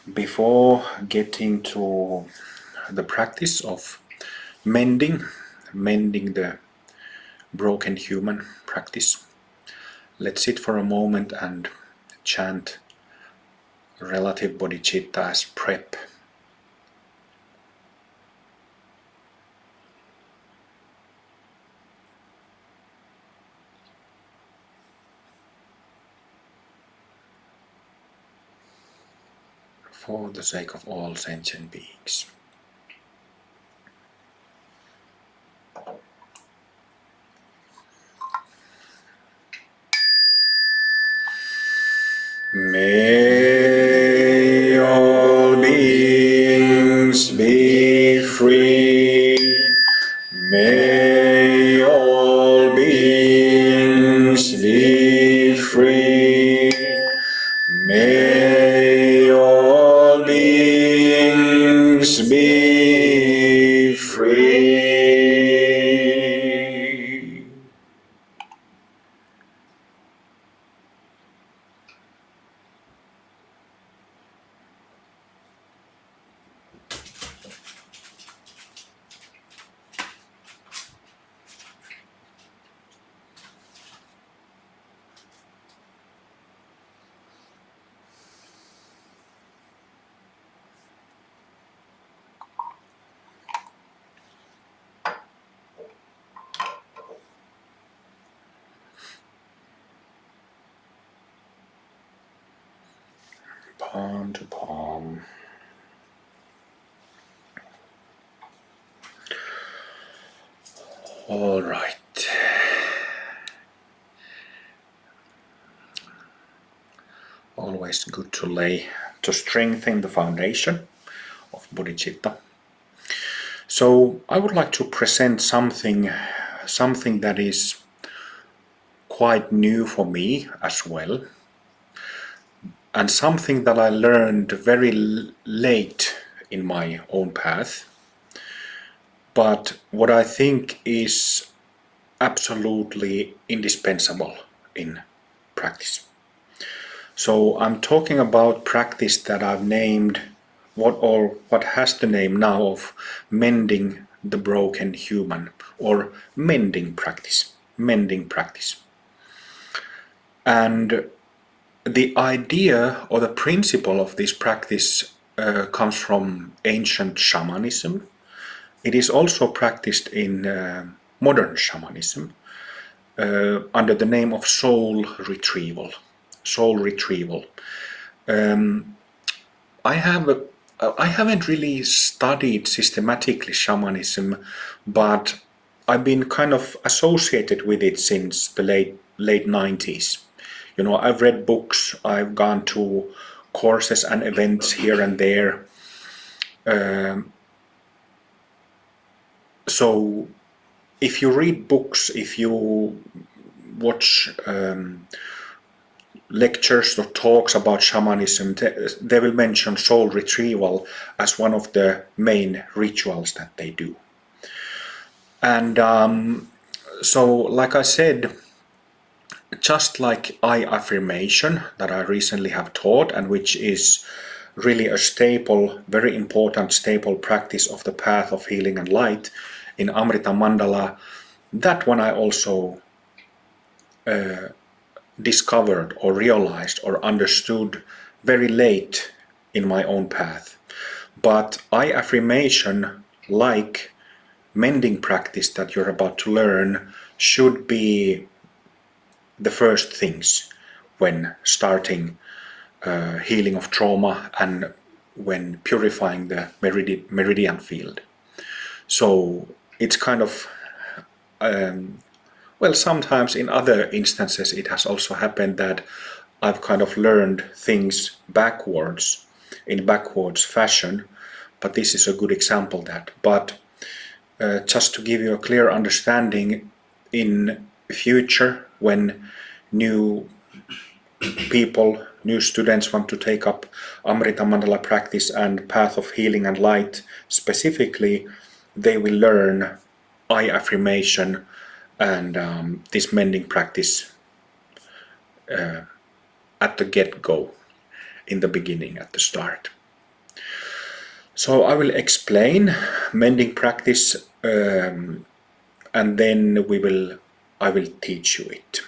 Before getting to the practice of mending the broken human practice, let's sit for a moment and chant relative bodhicitta as prep. For the sake of all sentient beings. May all beings be free. May all beings be free. May all beings be free. Palm to palm. All right. Always good to strengthen the foundation of bodhicitta. So I would like to present something that is quite new for me as well, and something that I learned very late in my own path, but what I think is absolutely indispensable in practice. So I'm talking about practice that I've named what has the name now of mending the broken human, or mending practice. And the idea or the principle of this practice comes from ancient shamanism. It is also practiced in modern shamanism under the name of soul retrieval. I haven't really studied systematically shamanism, but I've been kind of associated with it since the late 90s. You know, I've read books, I've gone to courses and events here and there. So if you read books, if you watch lectures or talks about shamanism, they will mention soul retrieval as one of the main rituals that they do. And so, like I said, just like eye affirmation that I recently have taught, and which is really a staple, very important staple practice of the path of healing and light in Amrita Mandala, that one I also discovered or realized or understood very late in my own path. But eye affirmation, like mending practice that you're about to learn, should be the first things when starting healing of trauma and when purifying the meridian field. So it's kind of well, sometimes in other instances it has also happened that I've kind of learned things backwards, in backwards fashion, but this is a good example of that. But just to give you a clear understanding, in future when new people, new students want to take up Amrita Mandala practice and path of healing and light specifically, they will learn eye affirmation and this mending practice at the get-go, in the beginning, at the start. So I will explain mending practice, and then I will teach you it.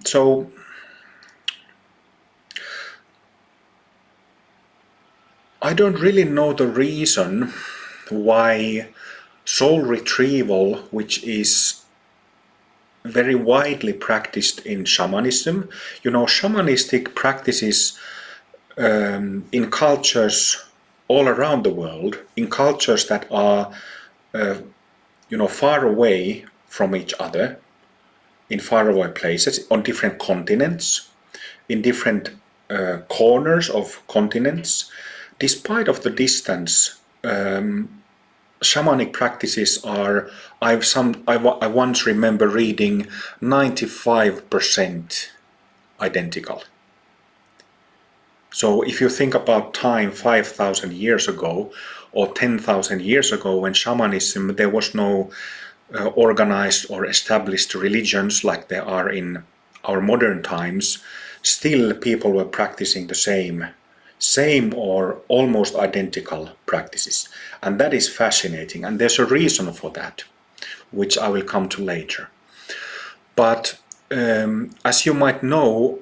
So I don't really know the reason why soul retrieval, which is very widely practiced in shamanism, shamanistic practices in cultures all around the world, in cultures that are far away from each other, in faraway places, on different continents, in different corners of continents. Despite of the distance, shamanic practices are, I once remember reading 95% identical. So if you think about time 5,000 years ago or 10,000 years ago, when shamanism, there was no organized or established religions like there are in our modern times, still people were practicing the same or almost identical practices. And that is fascinating, and there's a reason for that, which I will come to later. But as you might know,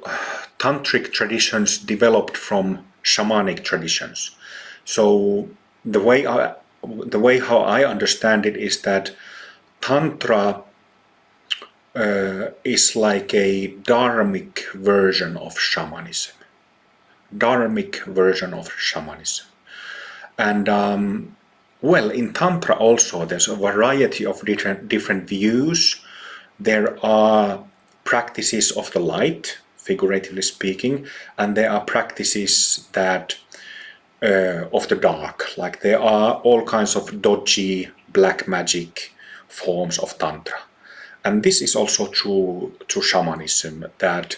tantric traditions developed from shamanic traditions. So the way how I understand it is that Tantra is like a dharmic version of shamanism. And well, in Tantra also there's a variety of different views. There are practices of the light, figuratively speaking, and there are practices that of the dark, like there are all kinds of dodgy black magic forms of Tantra. And this is also true to shamanism, that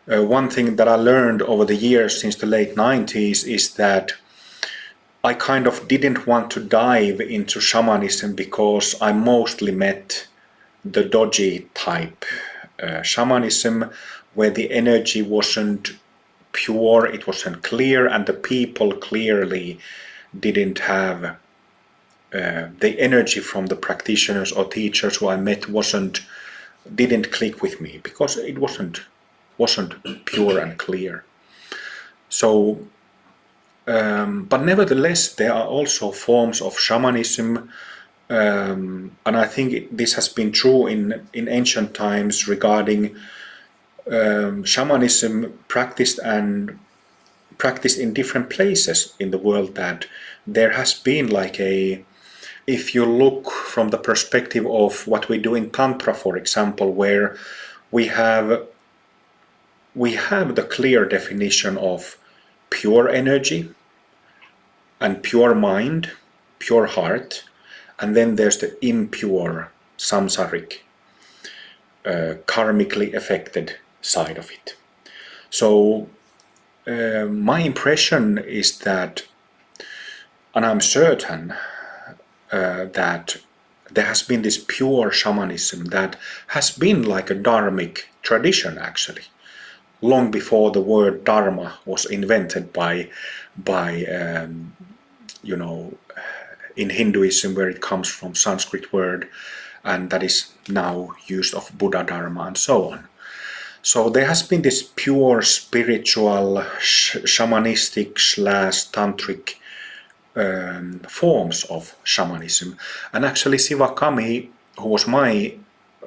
one thing that I learned over the years since the late 90s is that I kind of didn't want to dive into shamanism because I mostly met the dodgy type shamanism, where the energy wasn't pure, it wasn't clear, and the people clearly didn't have the energy from the practitioners or teachers who I met didn't click with me because it wasn't pure and clear. So but nevertheless there are also forms of shamanism, and I think this has been true in ancient times regarding shamanism practiced in different places in the world, that there has been like if you look from the perspective of what we do in Tantra, for example, where we have the clear definition of pure energy and pure mind, pure heart, and then there's the impure samsaric, karmically affected side of it. So my impression is that, and I'm certain that there has been this pure shamanism that has been like a dharmic tradition, actually, long before the word dharma was invented by in Hinduism, where it comes from Sanskrit word, and that is now used of Buddha Dharma and so on. So there has been this pure spiritual shamanistic / tantric forms of shamanism. And actually Sivakami, who was my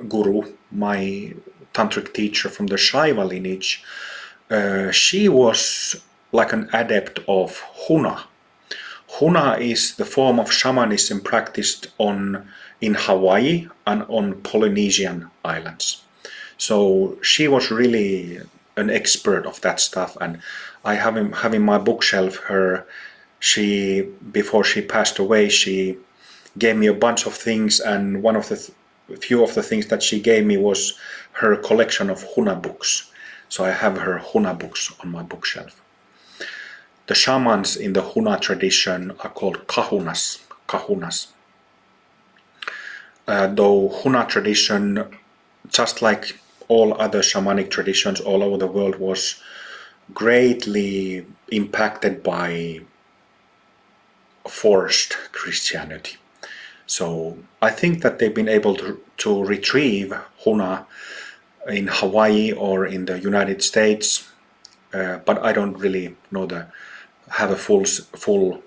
guru, my tantric teacher from the Shaiva lineage, she was like an adept of Huna. Huna is the form of shamanism practiced in Hawaii and on Polynesian islands. So she was really an expert of that stuff, and I have in my bookshelf before she passed away, she gave me a bunch of things, and one of the few of the things that she gave me was her collection of Huna books. So I have her Huna books on my bookshelf. The shamans in the Huna tradition are called kahunas. Though Huna tradition, just like all other shamanic traditions all over the world, was greatly impacted by forced Christianity. So I think that they've been able to retrieve Huna in Hawaii or in the United States, but I don't really know have a full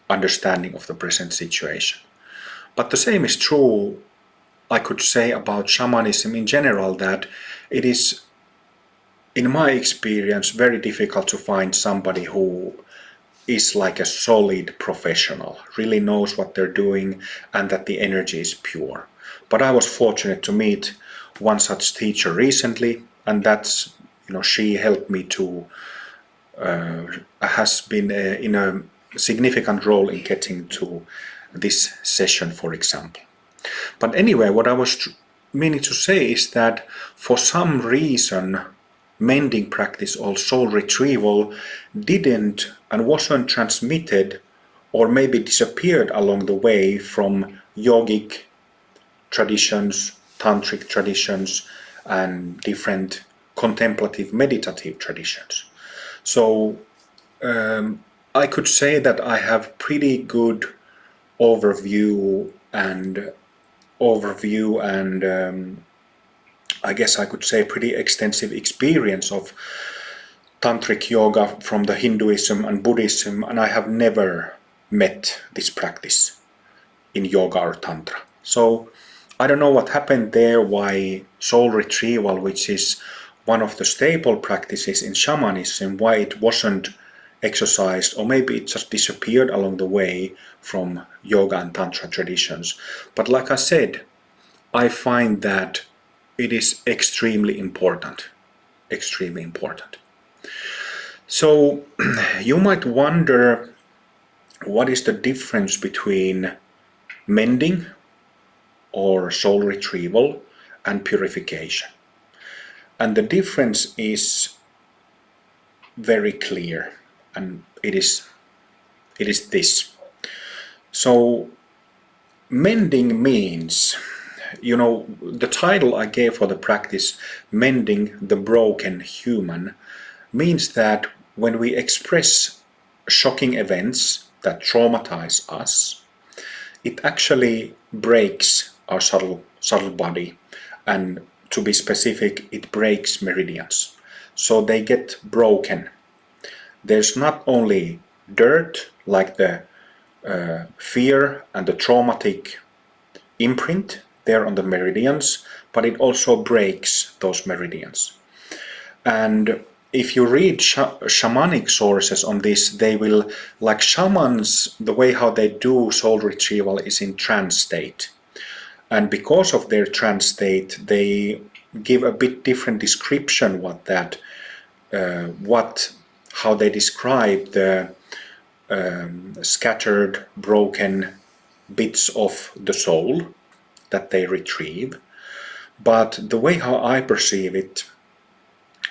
understanding of the present situation. But the same is true, I could say, about shamanism in general, that it is, in my experience, very difficult to find somebody who is like a solid professional, really knows what they're doing, and that the energy is pure. But I was fortunate to meet one such teacher recently, and that's, she helped me to, has been in a significant role in getting to this session, for example. But anyway, what I was meaning to say is that for some reason, mending practice or soul retrieval didn't and wasn't transmitted, or maybe disappeared along the way, from yogic traditions, tantric traditions, and different contemplative meditative traditions. So I could say that I have pretty good overview and I guess I could say pretty extensive experience of tantric yoga from the Hinduism and Buddhism, and I have never met this practice in yoga or tantra. So I don't know what happened there, why soul retrieval, which is one of the staple practices in shamanism, why it wasn't exercised, or maybe it just disappeared along the way from yoga and tantra traditions. But like I said, I find that it is extremely important. Extremely important. So you might wonder, what is the difference between mending or soul retrieval and purification? And the difference is very clear, and it is this. So mending means, the title I gave for the practice, Mending the Broken Human, means that when we express shocking events that traumatize us, it actually breaks our subtle body, and to be specific, it breaks meridians. So they get broken. There's not only dirt, like the fear and the traumatic imprint there on the meridians, but it also breaks those meridians. And if you read shamanic sources on this, they will, like shamans, the way how they do soul retrieval is in trance state. And because of their trance state, they give a bit different description how they describe the scattered, broken bits of the soul that they retrieve. But the way how I perceive it,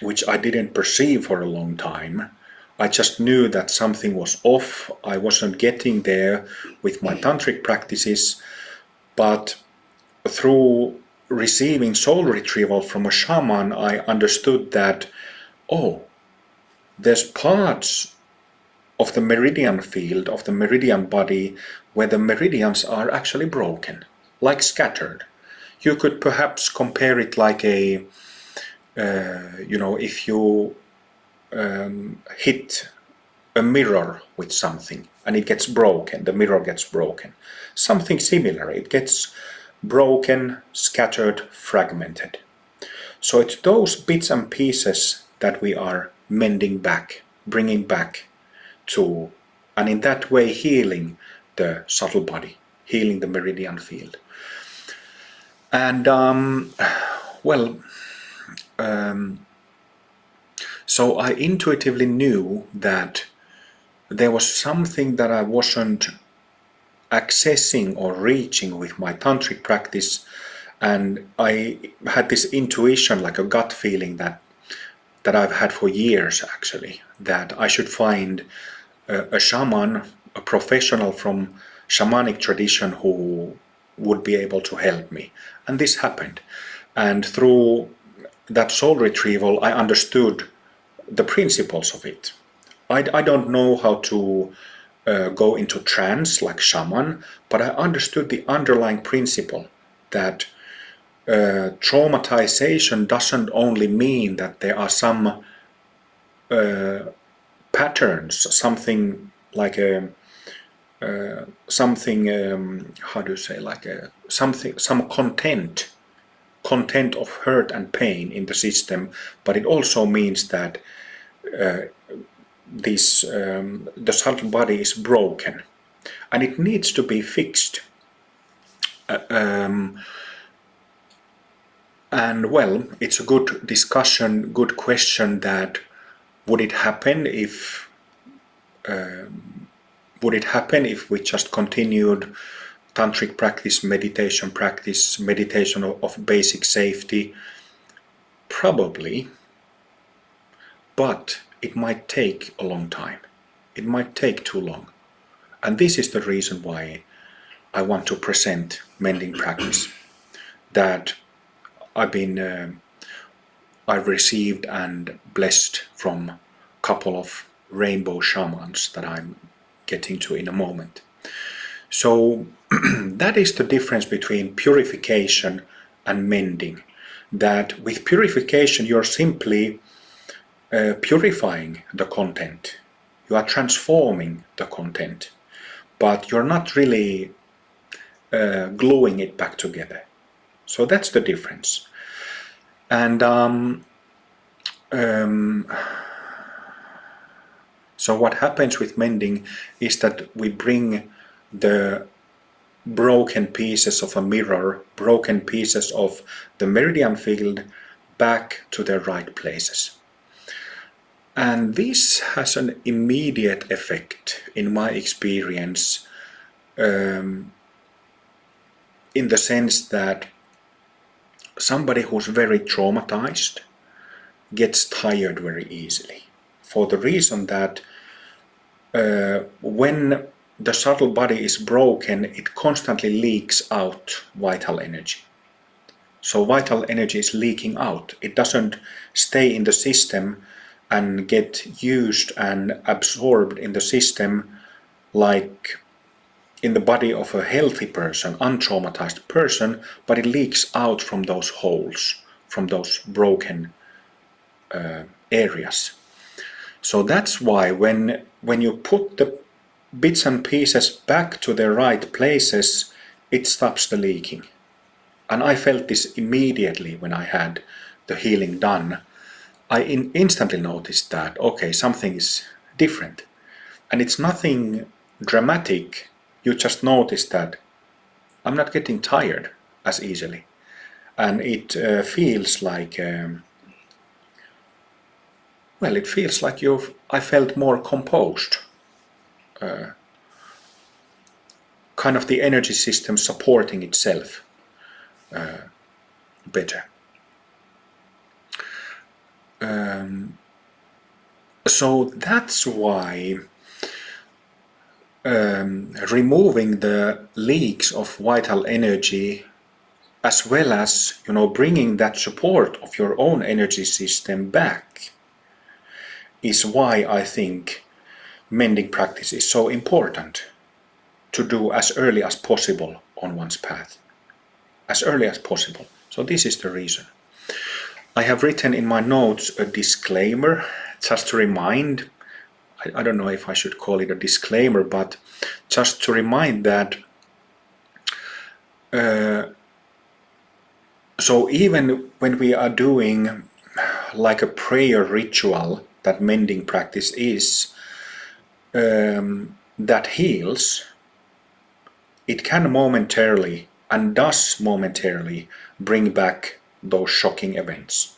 which I didn't perceive for a long time, I just knew that something was off. I wasn't getting there with my tantric practices, but through receiving soul retrieval from a shaman, I understood that, there's parts of the meridian field, of the meridian body, where the meridians are actually broken, like scattered. You could perhaps compare it like if you hit a mirror with something and it gets broken, the mirror gets broken. Something similar, it gets broken, scattered, fragmented. So it's those bits and pieces that we are mending back, bringing back to, and in that way healing the subtle body, healing the meridian field. And so I intuitively knew that there was something that I wasn't accessing or reaching with my tantric practice, and I had this intuition, like a gut feeling that I've had for years actually, that I should find a shaman, a professional from shamanic tradition who would be able to help me. And this happened. And through that soul retrieval, I understood the principles of it. I don't know how to go into trance like shaman, but I understood the underlying principle that traumatization doesn't only mean that there are some patterns, something like a something how do you say, like a something, some content of hurt and pain in the system, but it also means that this the subtle body is broken and it needs to be fixed. And well, it's a good discussion, good question, that would it happen if we just continued tantric practice, meditation of basic safety? Probably, but it might take a long time. It might take too long. And this is the reason why I want to present mending practice that I've received and blessed from a couple of rainbow shamans that I'm getting to in a moment. So that is the difference between purification and mending. That with purification you're simply purifying the content. You are transforming the content, but you're not really gluing it back together. So that's the difference. And so what happens with mending is that we bring the broken pieces of a mirror, broken pieces of the meridian field back to their right places. And this has an immediate effect, in my experience, in the sense that somebody who's very traumatized gets tired very easily, for the reason that when the subtle body is broken, it constantly leaks out vital energy. So vital energy is leaking out. It doesn't stay in the system and get used and absorbed in the system like in the body of a healthy person, untraumatized person, but it leaks out from those holes, from those broken areas. So that's why when you put the bits and pieces back to their right places, it stops the leaking. And I felt this immediately when I had the healing done. I instantly noticed that, okay, something is different. And it's nothing dramatic. You just notice that I'm not getting tired as easily. And it feels like, it feels like I felt more composed. Kind of the energy system supporting itself better. So that's why removing the leaks of vital energy, as well as bringing that support of your own energy system back, is why I think mending practice is so important to do as early as possible on one's path. As early as possible. So this is the reason. I have written in my notes a disclaimer, just to remind, I don't know if I should call it a disclaimer, but just to remind that so even when we are doing like a prayer ritual that mending practice is, that heals, it can momentarily and does momentarily bring back those shocking events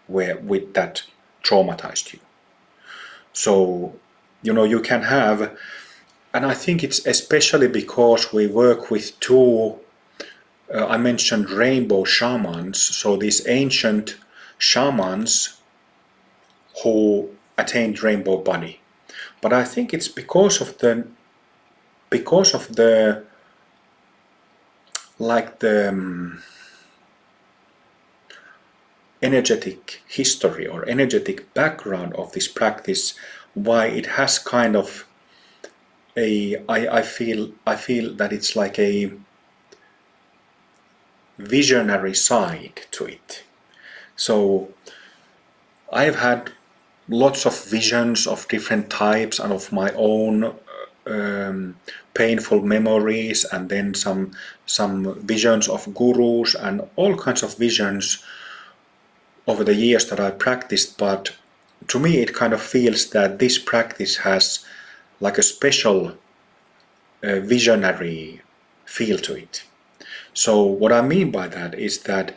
with that traumatized you. So you can have, and I think it's especially because we work with two, I mentioned rainbow shamans, so these ancient shamans who attained rainbow body. But I think it's because of the like the energetic history or energetic background of this practice, why it has kind of I feel that it's like a visionary side to it. So I've had lots of visions of different types and of my own painful memories, and then some visions of gurus and all kinds of visions over the years that I practiced. But to me it kind of feels that this practice has like a special visionary feel to it. So what I mean by that is that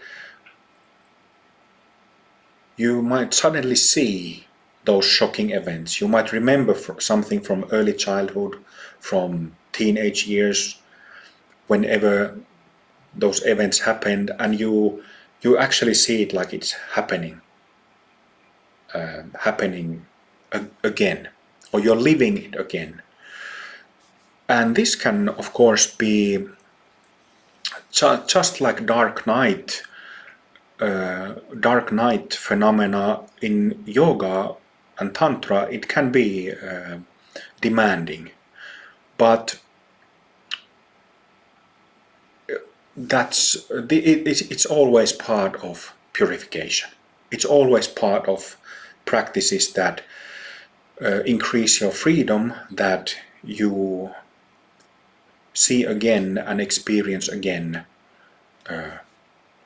you might suddenly see those shocking events. You might remember something from early childhood, from teenage years, whenever those events happened, and you actually see it like it's happening again, or you're living it again. And this can of course be just like dark night phenomena in yoga and tantra. It can be demanding, but it's always part of purification. It's always part of practices that increase your freedom, that you see again and experience again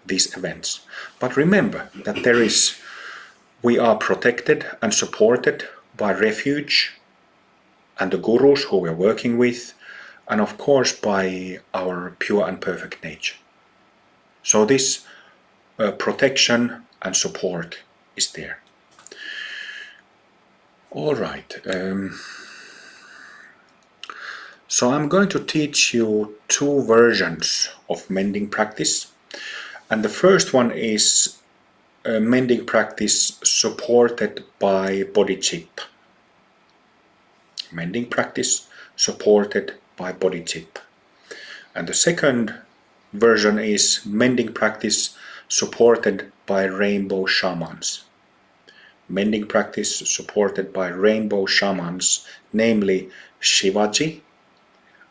these events. But remember that we are protected and supported by refuge and the gurus who we're working with, and of course by our pure and perfect nature. So this protection and support is there. All right. So I'm going to teach you two versions of mending practice. And the first one is a mending practice supported by bodhicitta. Mending practice supported by bodhicitta. And the second version is mending practice supported by rainbow shamans. Mending practice supported by rainbow shamans, namely Shivaji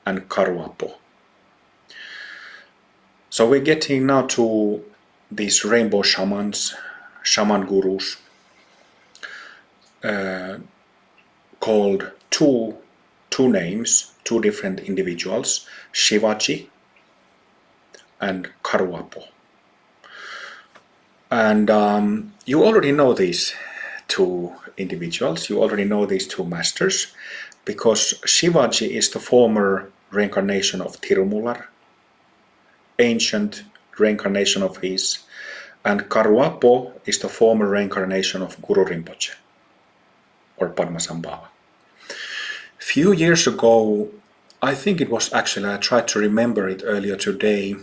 and Karuapo. So we're getting now to these rainbow shamans, shaman gurus, called two names, two different individuals, Shivaji and Karuapo. And you already know these two individuals, you already know these two masters, because Shivaji is the former reincarnation of Tirumular, ancient reincarnation of his, and Karuapo is the former reincarnation of Guru Rinpoche, or Padmasambhava. Few years ago, I think it was actually, I tried to remember it earlier today,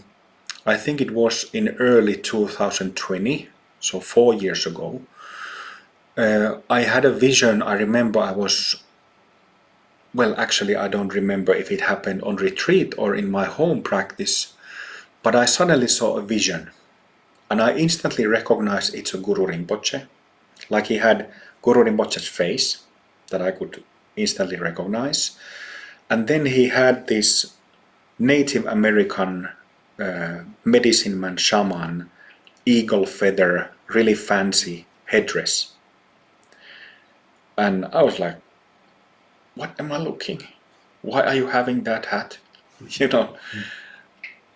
I think it was in early 2020, so 4 years ago, I had a vision. I remember I was, well, actually I don't remember if it happened on retreat or in my home practice, but I suddenly saw a vision, and I instantly recognized it's a Guru Rinpoche. Like he had Guru Rinpoche's face that I could instantly recognize, and then he had this Native American medicine man shaman, eagle feather, really fancy headdress. And I was like, what am I looking? Why are you having that hat? You know.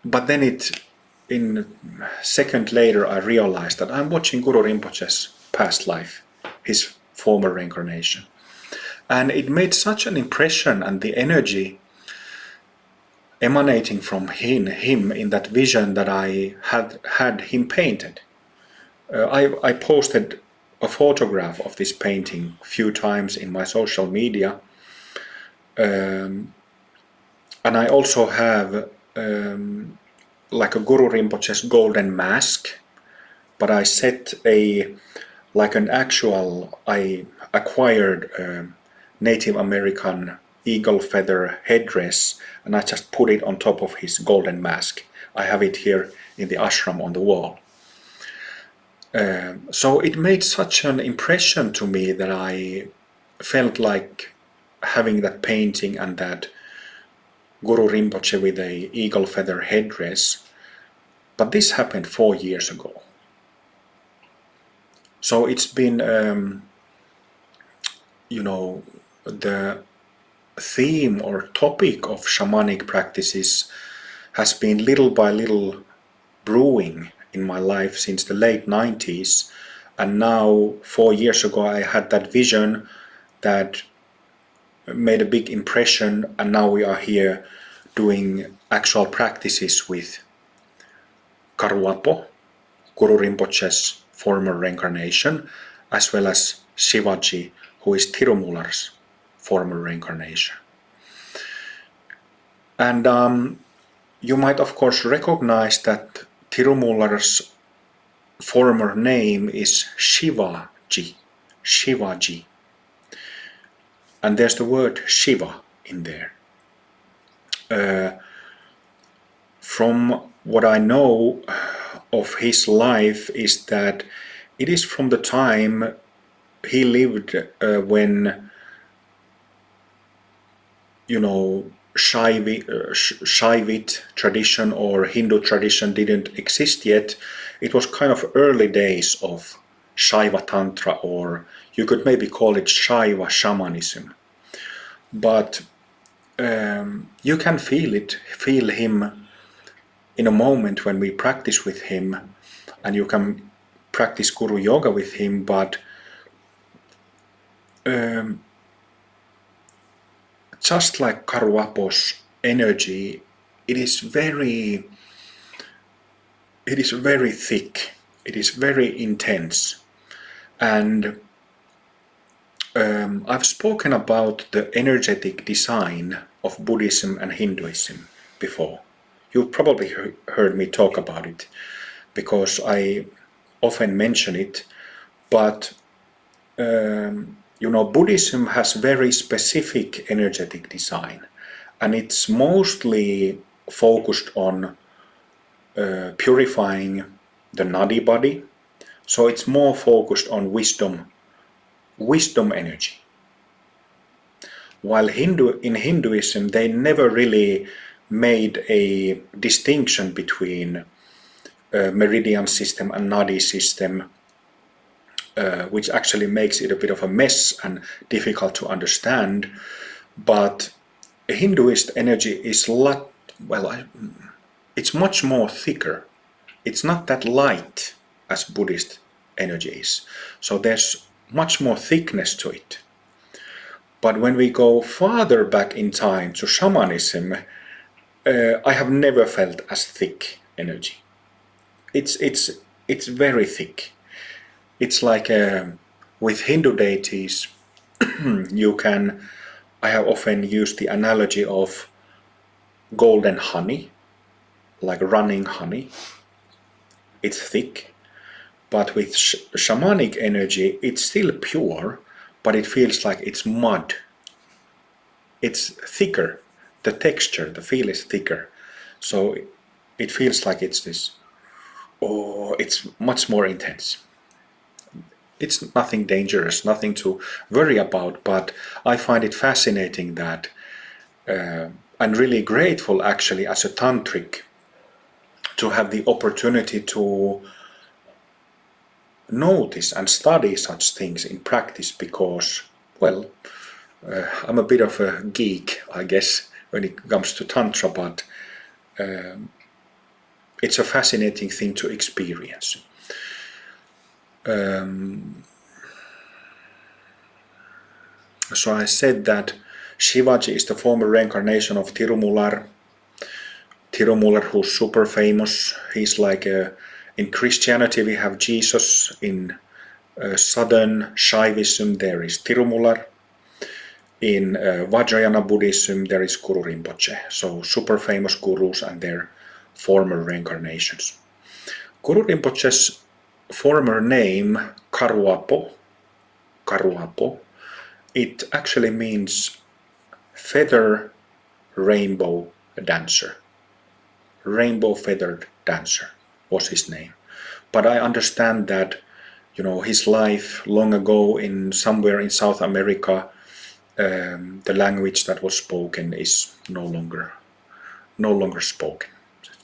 But then in a second later, I realized that I'm watching Guru Rinpoche's past life, his former reincarnation. And it made such an impression, and the energy emanating from him in that vision, that I had him painted. I posted a photograph of this painting a few times in my social media, and I also have like a Guru Rinpoche's golden mask, but I set I acquired Native American eagle feather headdress, and I just put it on top of his golden mask. I have it here in the ashram on the wall. So it made such an impression to me that I felt like having that painting and that Guru Rinpoche with a eagle feather headdress, but this happened 4 years ago. So it's been, the theme or topic of shamanic practices has been little by little brewing in my life since the late 90s. And now, 4 years ago, I had that vision that made a big impression, and now we are here doing actual practices with Karuapo, Guru Rinpoche's former reincarnation, as well as Shivaji, who is Tirumular's former reincarnation. And you might of course recognize that Tirumular's former name is Shivaji. And there's the word Shiva in there. From what I know of his life is that it is from the time he lived when, Shaivit tradition or Hindu tradition didn't exist yet. It was kind of early days of Shaiva Tantra, or you could maybe call it Shaiva Shamanism. But you can feel him in a moment when we practice with him, and you can practice Guru Yoga with him, but just like Karuapo's energy, it is very thick, it is very intense. And I've spoken about the energetic design of Buddhism and Hinduism before. You've probably heard me talk about it, because I often mention it, but Buddhism has very specific energetic design, and it's mostly focused on purifying the nadi body. So it's more focused on wisdom energy. While in Hinduism, they never really made a distinction between meridian system and nadi system, which actually makes it a bit of a mess and difficult to understand. But Hinduist energy is it's much more thicker. It's not that light as Buddhist energy is. So there's much more thickness to it. But when we go farther back in time to shamanism, I have never felt as thick energy. It's very thick. It's like with Hindu deities, I have often used the analogy of golden honey, like running honey. It's thick, but with shamanic energy, it's still pure, but it feels like it's mud. It's thicker, the texture, the feel is thicker. So it feels like it's it's much more intense. It's nothing dangerous, nothing to worry about, but I find it fascinating that I'm really grateful actually as a tantric to have the opportunity to notice and study such things in practice, because, I'm a bit of a geek, I guess, when it comes to Tantra, but it's a fascinating thing to experience. So I said that Shivaji is the former reincarnation of Tirumular. Tirumular, who's super famous. He's like in Christianity we have Jesus. In southern Shaivism there is Tirumular. In Vajrayana Buddhism there is Guru Rinpoche. So super famous gurus and their former reincarnations. Guru Rinpoche's former name, Karuapo, it actually means feather rainbow dancer. Rainbow feathered dancer was his name. But I understand that his life long ago in somewhere in South America, the language that was spoken is no longer spoken.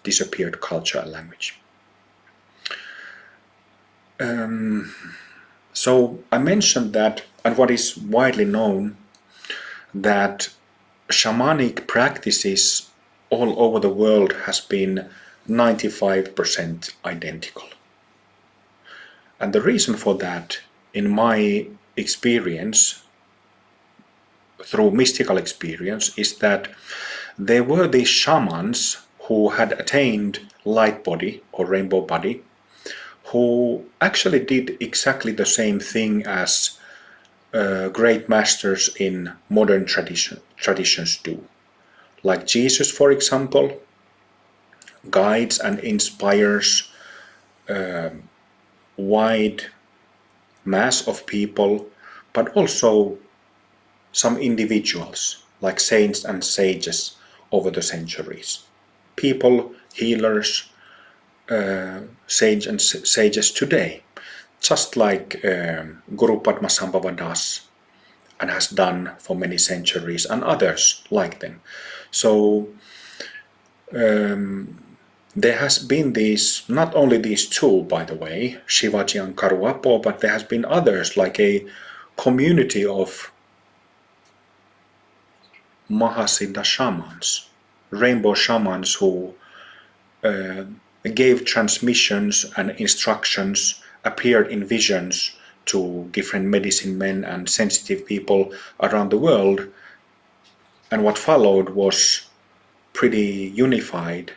Disappeared culture and language. So I mentioned that, and what is widely known, that shamanic practices all over the world has been 95% identical. And the reason for that, in my experience, through mystical experience, is that there were these shamans who had attained light body or rainbow body, who actually did exactly the same thing as great masters in modern traditions do. Like Jesus, for example, guides and inspires wide mass of people, but also some individuals, like saints and sages over the centuries. People, healers, sages today, just like Guru Padmasambhava does and has done for many centuries, and others like them. So there has been these, not only these two, by the way, Shivaji and Karuapo, but there has been others, like a community of Mahasiddha shamans, rainbow shamans who gave transmissions and instructions, appeared in visions to different medicine men and sensitive people around the world. And what followed was pretty unified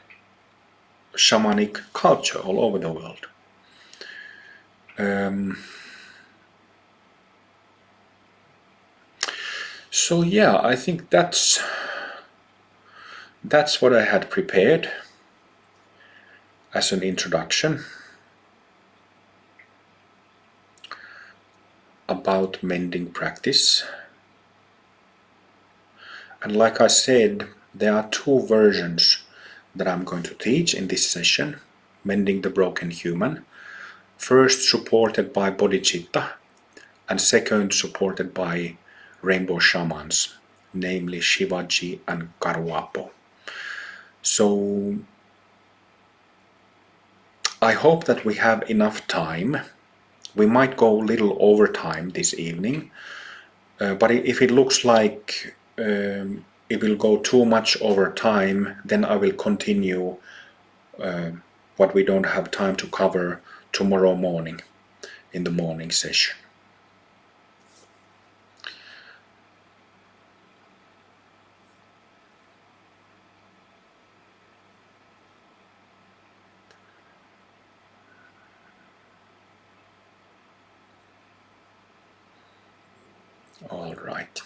shamanic culture all over the world. So yeah, I think that's what I had prepared as an introduction about mending practice. And like I said, there are two versions that I'm going to teach in this session, Mending the Broken Human. First supported by bodhicitta, and second supported by rainbow shamans, namely Shivaji and Karuapo. So I hope that we have enough time. We might go a little over time this evening, but if it looks like it will go too much over time, then I will continue what we don't have time to cover tomorrow morning in the morning session. All right.